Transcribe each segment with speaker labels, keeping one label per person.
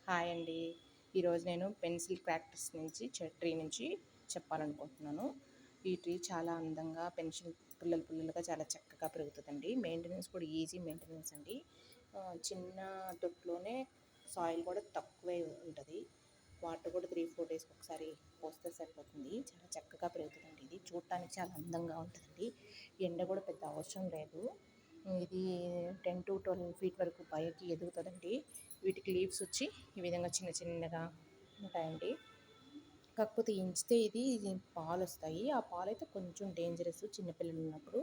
Speaker 1: Hi అండి. ఈరోజు నేను పెన్సిల్ క్రాక్టర్స్ నుంచి ట్రీ నుంచి చెప్పాలనుకుంటున్నాను. ఈ ట్రీ చాలా అందంగా పెన్సిల్ పుల్లలుగా చాలా చక్కగా పెరుగుతుందండి. మెయింటెనెన్స్ కూడా ఈజీ మెయింటెనెన్స్ అండి. చిన్న తొట్టులోనే సాయిల్ కూడా తక్కువే ఉంటుంది. వాటర్ కూడా 3-4 డేస్కి ఒకసారి పోస్తే సరిపోతుంది. చాలా చక్కగా పెరుగుతుందండి. ఇది చూడటానికి చాలా అందంగా ఉంటుందండి. ఎండ కూడా పెద్ద అవసరం లేదు. ఇది 10 to 12 ఫీట్ వరకు పైకి ఎదుగుతుందండి. వీటికి లీవ్స్ వచ్చి ఈ విధంగా చిన్న చిన్నగా ఉంటాయండి. కాకపోతే ఇంచితే ఇది పాలు వస్తాయి. ఆ పాలు అయితే కొంచెం డేంజరస్ చిన్నపిల్లలు ఉన్నప్పుడు.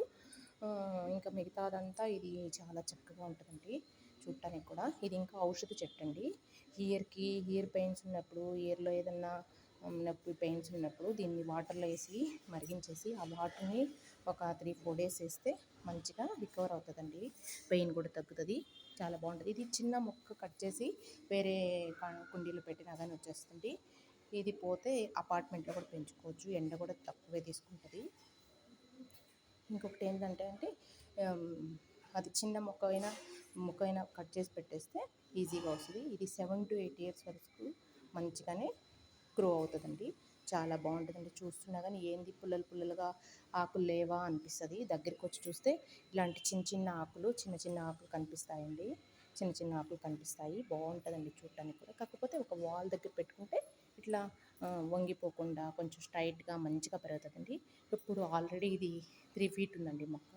Speaker 1: ఇంకా మిగతాదంతా ఇది చాలా చక్కగా ఉంటుందండి చూడటానికి కూడా. ఇది ఇంకా ఔషధ చెట్టు అండి. ఇయర్ పెయిన్స్ ఉన్నప్పుడు, ఇయర్లో ఏదన్నా నొప్పి పెయిన్స్ ఉన్నప్పుడు దీన్ని వాటర్లో వేసి మరిగించేసి ఆ వాటర్ని ఒక 3-4 డేస్ వేస్తే మంచిగా రికవర్ అవుతుందండి. పెయిన్ కూడా తగ్గుతుంది. చాలా బాగుంటుంది. ఇది చిన్న మొక్క కట్ చేసి వేరే కుండీలో పెట్టినా కానీ వచ్చేస్తుంది. ఇది పోతే అపార్ట్మెంట్లో కూడా పెంచుకోవచ్చు. ఎండ కూడా తక్కువే తీసుకుంటుంది. ఇంకొకటి ఏంటంటే అది చిన్న మొక్క అయినా కట్ చేసి పెట్టేస్తే ఈజీగా వస్తుంది. ఇది 7 to 8 ఇయర్స్ వరకు మంచిగానే గ్రో అవుతుందండి. చాలా బాగుంటుందండి. చూస్తున్నా కానీ ఏంది పుల్లలుగా ఆకులు లేవా అనిపిస్తుంది. దగ్గరికి వచ్చి చూస్తే ఇలాంటి చిన్న చిన్న ఆకులు కనిపిస్తాయండి. చిన్న ఆకులు కనిపిస్తాయి. బాగుంటుందండి చూడటానికి కూడా. కాకపోతే ఒక వాల్ దగ్గర పెట్టుకుంటే ఇట్లా వంగిపోకుండా కొంచెం స్ట్రైట్గా మంచిగా పెరుగుతుందండి. ఇప్పుడు ఆల్రెడీ ఇది 3 feet ఉందండి మొక్క.